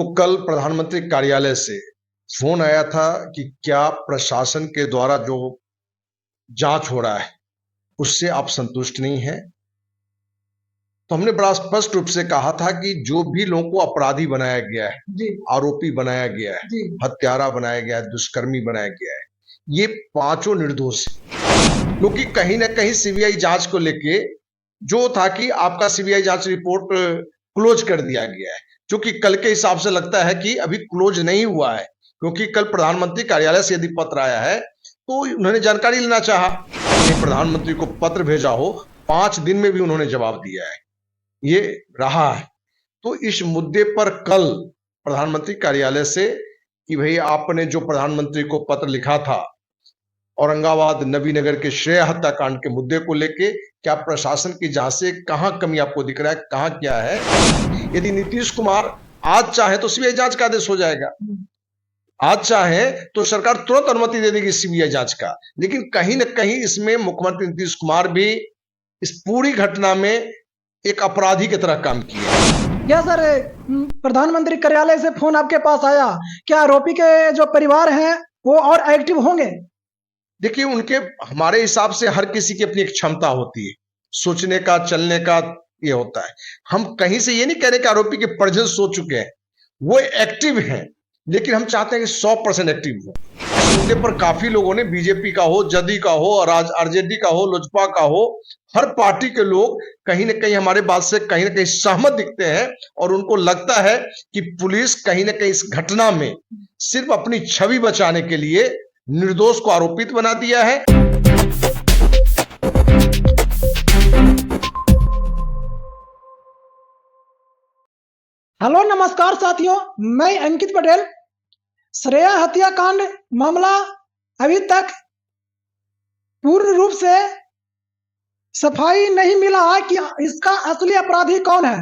तो कल प्रधानमंत्री कार्यालय से फोन आया था कि क्या प्रशासन के द्वारा जो जांच हो रहा है उससे आप संतुष्ट नहीं हैं। तो हमने बड़ा स्पष्ट रूप से कहा था कि जो भी लोगों को अपराधी बनाया गया है, जी आरोपी बनाया गया है, जी हत्यारा बनाया गया है, दुष्कर्मी बनाया गया है, ये पांचों निर्दोष हैं। क्योंकि कहीं ना कहीं सीबीआई जांच को लेके जो था कि आपका सीबीआई जांच रिपोर्ट क्लोज कर दिया गया है, जो कि कल के हिसाब से लगता है कि अभी क्लोज नहीं हुआ है। क्योंकि कल प्रधानमंत्री कार्यालय से यदि पत्र आया है तो उन्होंने जानकारी लेना चाहा। प्रधानमंत्री को पत्र भेजा हो, 5 दिन में भी उन्होंने जवाब दिया है, ये रहा है। तो इस मुद्दे पर कल प्रधानमंत्री कार्यालय से कि भाई आपने जो प्रधानमंत्री को पत्र लिखा था औरंगाबाद नबीनगर के श्रेया हत्याकांड के मुद्दे को लेके, क्या प्रशासन की जांच से कहां कमी आपको दिख रहा है, कहां क्या है। यदि नीतीश कुमार आज चाहे तो सीबीआई जांच का आदेश हो जाएगा, आज चाहे तो सरकार तुरंत अनुमति दे देगी सीबीआई जांच का। लेकिन कहीं ना कहीं इसमें मुख्यमंत्री नीतीश कुमार भी इस पूरी घटना में एक अपराधी की तरह काम किया। क्या सर, प्रधानमंत्री कार्यालय से फोन आपके पास आया, क्या आरोपी के जो परिवार हैं वो और एक्टिव होंगे? देखिए, उनके हमारे हिसाब से हर किसी की अपनी एक क्षमता होती है, सोचने का, चलने का, ये होता है। हम कहीं से ये नहीं कह रहे कि आरोपी के परिजन सो चुके हैं, वो एक्टिव हैं, लेकिन हम चाहते हैं कि 100% एक्टिव हो। इस मुद्दे पर काफी लोगों ने, बीजेपी का हो, जदी का हो, आरजेडी का हो, लोजपा का हो, हर पार्टी के लोग कहीं ना कहीं हमारे बात से कहीं ना कहीं सहमत दिखते हैं और उनको लगता है कि पुलिस कहीं ना कहीं इस घटना में सिर्फ अपनी छवि बचाने के लिए निर्दोष को आरोपित बना दिया है। हेलो नमस्कार साथियों, मैं अंकित पटेल। श्रेया हत्याकांड मामला अभी तक पूर्ण रूप से सफाई नहीं मिला है कि इसका असली अपराधी कौन है।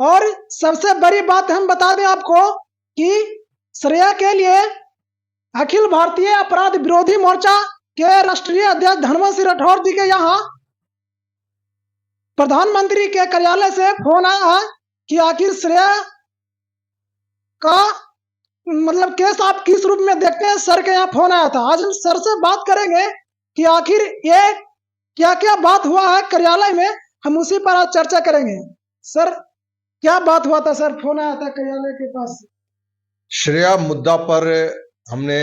और सबसे बड़ी बात हम बता दें आपको कि श्रेया के लिए अखिल भारतीय अपराध विरोधी मोर्चा के राष्ट्रीय अध्यक्ष धनवंत सिंह राठौर जी के यहाँ प्रधानमंत्री के कार्यालय से फोन आया है कि आखिर श्रेया का मतलब केस आप किस रूप में देखते हैं। सर के यहाँ फोन आया था, आज हम सर से बात करेंगे कि आखिर ये क्या क्या बात हुआ है कार्यालय में, हम उसी पर आज चर्चा करेंगे। सर, क्या बात हुआ था? सर, फोन आया था कार्यालय के पास। श्रेया मुद्दा पर हमने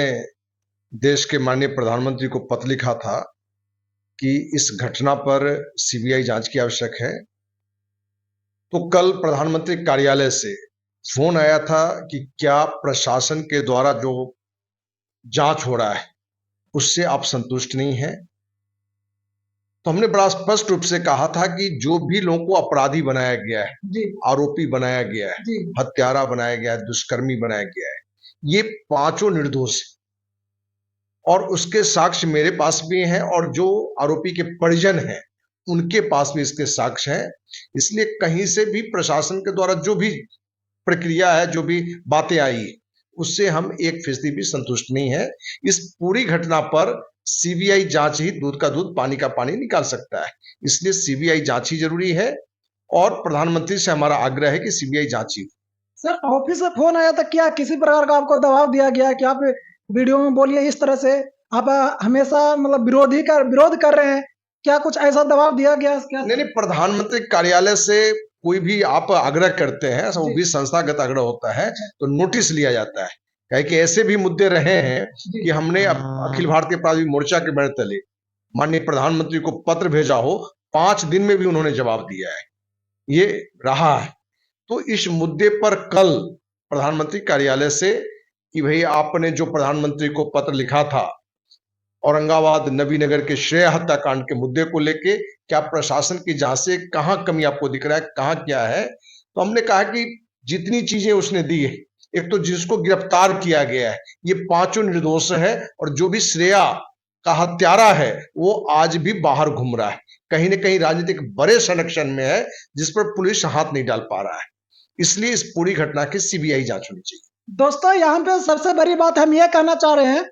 देश के माननीय प्रधानमंत्री को पत्र लिखा था कि इस घटना पर सीबीआई जांच की आवश्यक है। तो कल प्रधानमंत्री कार्यालय से फोन आया था कि क्या प्रशासन के द्वारा जो जांच हो रहा है उससे आप संतुष्ट नहीं हैं। तो हमने बड़ा स्पष्ट रूप से कहा था कि जो भी लोगों को अपराधी बनाया गया है, जी आरोपी बनाया गया है, जी हत्यारा बनाया गया है, दुष्कर्मी बनाया गया है, ये पांचों निर्दोष हैं। और उसके साक्ष्य मेरे पास भी हैं और जो आरोपी के परिजन हैं उनके पास भी इसके साक्ष्य हैं। इसलिए कहीं से भी प्रशासन के द्वारा जो भी प्रक्रिया है, जो भी बातें आई, उससे हम 1% भी संतुष्ट नहीं है। इस पूरी घटना पर सीबीआई जांच ही दूध का दूध, पानी का पानी निकाल सकता है। इसलिए सीबीआई जांच ही जरूरी है और प्रधानमंत्री से हमारा आग्रह है कि सीबीआई जांच ही। सर, ऑफिस से फोन आया था, क्या किसी प्रकार का आपको दबाव दिया गया कि आप वीडियो में बोलिए इस तरह से, आप हमेशा मतलब विरोध कर रहे हैं, क्या कुछ ऐसा दबाव दिया गया क्या? नहीं, प्रधानमंत्री कार्यालय से कोई भी आप आग्रह करते हैं, वो भी संस्थागत आग्रह होता है, तो नोटिस लिया जाता है। कहे कि ऐसे भी मुद्दे रहे हैं कि हमने अखिल भारतीय अपराध मोर्चा के बैनर तले माननीय प्रधानमंत्री को पत्र भेजा हो, 5 दिन में भी उन्होंने जवाब दिया है, ये रहा है। तो इस मुद्दे पर कल प्रधानमंत्री कार्यालय से कि भाई आपने जो प्रधानमंत्री को पत्र लिखा था औरंगाबाद नबीनगर के श्रेया हत्याकांड के मुद्दे को लेके, क्या प्रशासन की जांच से कहां कमी आपको दिख रहा है, कहां क्या है। तो हमने कहा कि जितनी चीजें उसने दी है, एक तो जिसको गिरफ्तार किया गया है, ये पांचों निर्दोष है और जो भी श्रेया का हत्यारा है वो आज भी बाहर घूम रहा है, कहीं ना कहीं राजनीतिक बड़े संरक्षण में है जिस पर पुलिस हाथ नहीं डाल पा रहा है। इसलिए इस पूरी घटना की सीबीआई जांच होनी चाहिए। दोस्तों, यहाँ पे सबसे बड़ी बात हम ये कहना चाह रहे हैं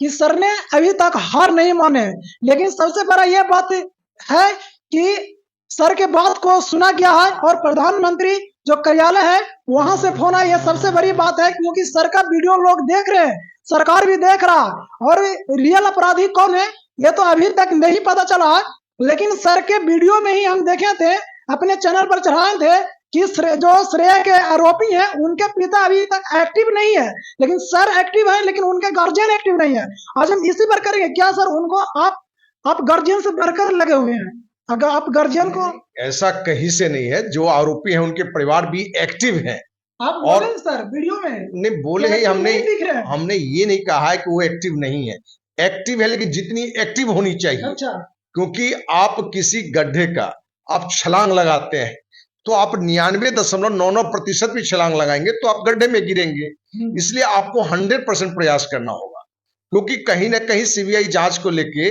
कि सर ने अभी तक हार नहीं माने, लेकिन सबसे बड़ा यह बात है कि सर के बात को सुना गया है और प्रधानमंत्री जो कार्यालय है वहां से फोन आया। ये सबसे बड़ी बात है क्योंकि सर का वीडियो लोग देख रहे हैं, सरकार भी देख रहा, और रियल अपराधी कौन है ये तो अभी तक नहीं पता चला। लेकिन सर के वीडियो में ही हम देखे थे, अपने चैनल पर चढ़ाए थे कि जो श्रेया के आरोपी हैं उनके पिता अभी तक एक्टिव नहीं है, लेकिन सर एक्टिव है, लेकिन उनके गार्जियन एक्टिव नहीं है। आज हम इसी पर करेंगे क्या सर, उनको आप गार्जियन से बढ़कर लगे हुए हैं? अगर आप गार्जियन को, ऐसा कहीं से नहीं है, जो आरोपी हैं उनके परिवार भी एक्टिव हैं। आप और बोले सर वीडियो में नहीं बोले कि ही, active हमने नहीं दिख रहे हैं। हमने ये नहीं कहा है कि वो एक्टिव नहीं है, एक्टिव है, लेकिन जितनी एक्टिव होनी चाहिए। अच्छा, क्योंकि आप किसी गड्ढे का आप छलांग लगाते हैं तो आप 99.99% भी छलांग लगाएंगे तो आप गड्ढे में गिरेंगे। इसलिए आपको 100% प्रयास करना होगा, क्योंकि कहीं ना कहीं सीबीआई जांच को लेके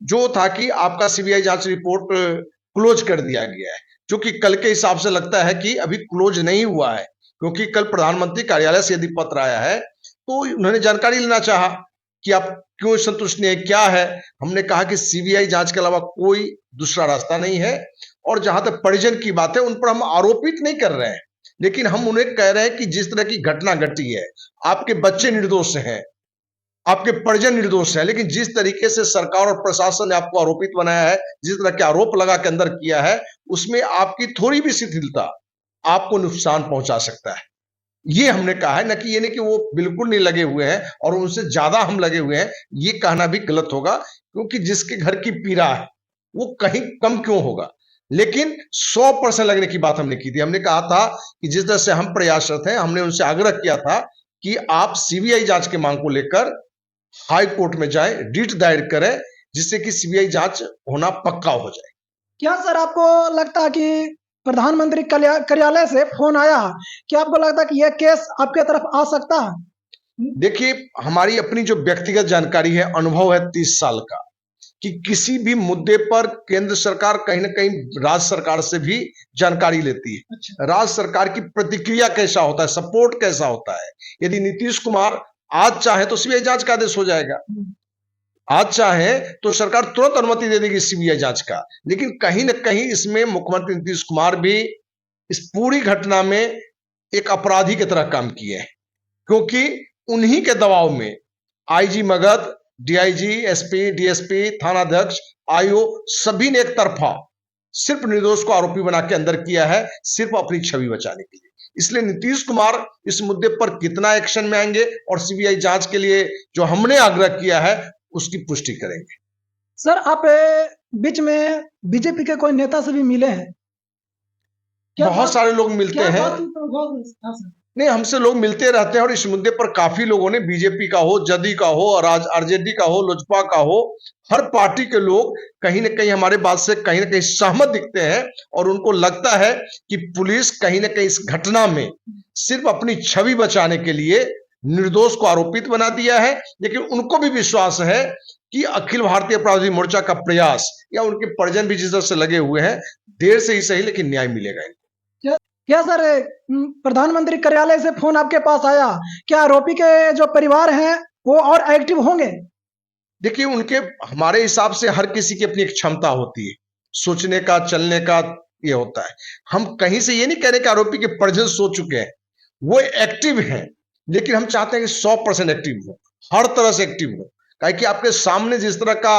जो था कि आपका सीबीआई जांच रिपोर्ट क्लोज कर दिया गया है, जो कि कल के हिसाब से लगता है कि अभी क्लोज नहीं हुआ है, क्योंकि कल प्रधानमंत्री कार्यालय से यदि पत्र आया है तो उन्होंने जानकारी लेना चाहा कि आप क्यों संतुष्ट नहीं है, क्या है। हमने कहा कि सीबीआई जांच के अलावा कोई दूसरा रास्ता नहीं है, और जहां तक परिजन की बात है उन पर हम आरोपित नहीं कर रहे हैं, लेकिन हम उन्हें कह रहे हैं कि जिस तरह की घटना घटी है, आपके बच्चे निर्दोष हैं, आपके परिजन निर्दोष है, लेकिन जिस तरीके से सरकार और प्रशासन ने आपको आरोपित बनाया है, जिस तरह के आरोप लगा के अंदर किया है, उसमें आपकी थोड़ी भी शिथिलता आपको नुकसान पहुंचा सकता है। ये हमने कहा है, न कि ये नहीं कि वो बिल्कुल नहीं लगे हुए हैं और उनसे ज्यादा हम लगे हुए हैं, ये कहना भी गलत होगा, क्योंकि जिसके घर की पीड़ा है वो कहीं कम क्यों होगा। लेकिन 100% लगने की बात हमने की थी। हमने कहा था कि जिस तरह से हम प्रयासरत हैं, हमने उनसे आग्रह किया था कि आप सीबीआई जांच की मांग को लेकर हाई कोर्ट में जाए, रिट दायर करें, जिससे कि सीबीआई जांच होना पक्का हो जाए। क्या सर आपको लगता है कि प्रधानमंत्री कार्यालय से फोन आया, क्या आपको लगता है कि यह केस आपके तरफ आ सकता है? देखिए, हमारी अपनी जो व्यक्तिगत जानकारी है, अनुभव है 30 साल का, कि किसी भी मुद्दे पर केंद्र सरकार कहीं ना कहीं राज्य सरकार से भी जानकारी लेती है। अच्छा। राज्य सरकार की प्रतिक्रिया कैसा होता है, सपोर्ट कैसा होता है। यदि नीतीश कुमार आज चाहे तो सीबीआई जांच का आदेश हो जाएगा, आज चाहे तो सरकार तुरंत अनुमति दे देगी सीबीआई जांच का, लेकिन कहीं ना कहीं इसमें मुख्यमंत्री नीतीश कुमार भी इस पूरी घटना में एक अपराधी की तरह काम किए हैं, क्योंकि उन्हीं के दबाव में IG Magadh, DIG, SP, DSP, थानाध्यक्ष, आईओ सभी ने एक तरफा सिर्फ निर्दोष को आरोपी बना के अंदर किया है, सिर्फ अपनी छवि बचाने के लिए। इसलिए नीतीश कुमार इस मुद्दे पर कितना एक्शन में आएंगे और सीबीआई जांच के लिए जो हमने आग्रह किया है उसकी पुष्टि करेंगे। सर आप बीच में बीजेपी के कोई नेता से भी मिले हैं? बहुत सारे लोग मिलते हैं, नहीं हमसे लोग मिलते रहते हैं, और इस मुद्दे पर काफी लोगों ने, बीजेपी का हो, जदी का हो, आरजेडी का हो, लोजपा का हो, हर पार्टी के लोग कहीं ना कहीं हमारे बात से कहीं ना कहीं सहमत दिखते हैं, और उनको लगता है कि पुलिस कहीं ना कहीं इस घटना में सिर्फ अपनी छवि बचाने के लिए निर्दोष को आरोपित बना दिया है। लेकिन उनको भी विश्वास है कि अखिल भारतीय अपराधी मोर्चा का प्रयास या उनके परिजन भी जिस तरह से लगे हुए हैं, देर से ही सही लेकिन न्याय मिलेगा। क्या सर प्रधानमंत्री कार्यालय से फोन आपके पास आया, क्या आरोपी के जो परिवार हैं वो और एक्टिव होंगे? देखिए, उनके, हमारे हिसाब से हर किसी की अपनी एक क्षमता होती है, सोचने का, चलने का, ये होता है। हम कहीं से ये नहीं कह रहे कि आरोपी के परिजन सो चुके हैं, वो एक्टिव हैं, लेकिन हम चाहते हैं कि 100% एक्टिव हो, हर तरह से एक्टिव हो। काहे कि आपके सामने जिस तरह का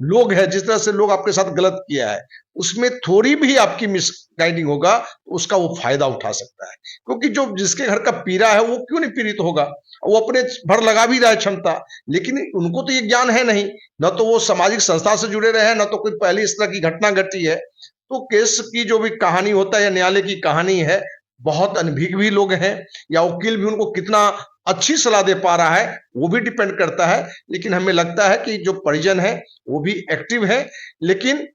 लोग है, जिस तरह से लोग आपके साथ गलत किया है, उसमें थोड़ी भी आपकी मिसगाइडिंग होगा तो उसका वो फायदा उठा सकता है, क्योंकि जो जिसके घर का पीड़ा है वो क्यों नहीं पीड़ित होगा, वो अपने भर लगा भी रहा है क्षमता, लेकिन उनको तो ये ज्ञान है नहीं, न तो वो सामाजिक संस्था से जुड़े रहे हैं, न तो कोई पहले इस तरह की घटना घटी है। तो केस की जो भी कहानी होता है या न्यायालय की कहानी है, बहुत अनभिज्ञ भी लोग हैं, या वकील भी उनको कितना अच्छी सलाह दे पा रहा है वो भी डिपेंड करता है। लेकिन हमें लगता है कि जो परिजन है वो भी एक्टिव है, लेकिन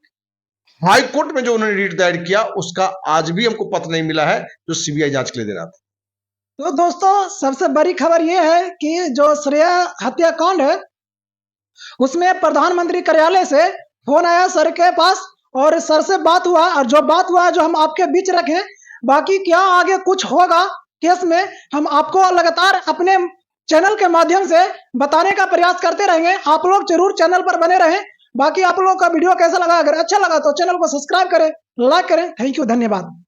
हाई कोर्ट में जो उन्होंने रिट दायर किया उसका आज भी हमको पत्र नहीं मिला है जो सीबीआई जांच के लिए देना था। तो दोस्तों सबसे बड़ी खबर यह है कि जो श्रेया हत्याकांड है उसमें प्रधानमंत्री कार्यालय से फोन आया सर के पास, और सर से बात हुआ, और जो बात हुआ जो हम आपके बीच रखें, बाकी क्या आगे कुछ होगा केस में हम आपको लगातार अपने चैनल के माध्यम से बताने का प्रयास करते रहेंगे। आप लोग जरूर चैनल पर बने रहें। बाकी आप लोगों का वीडियो कैसा लगा, अगर अच्छा लगा तो चैनल को सब्सक्राइब करें, लाइक करें। थैंक यू, धन्यवाद।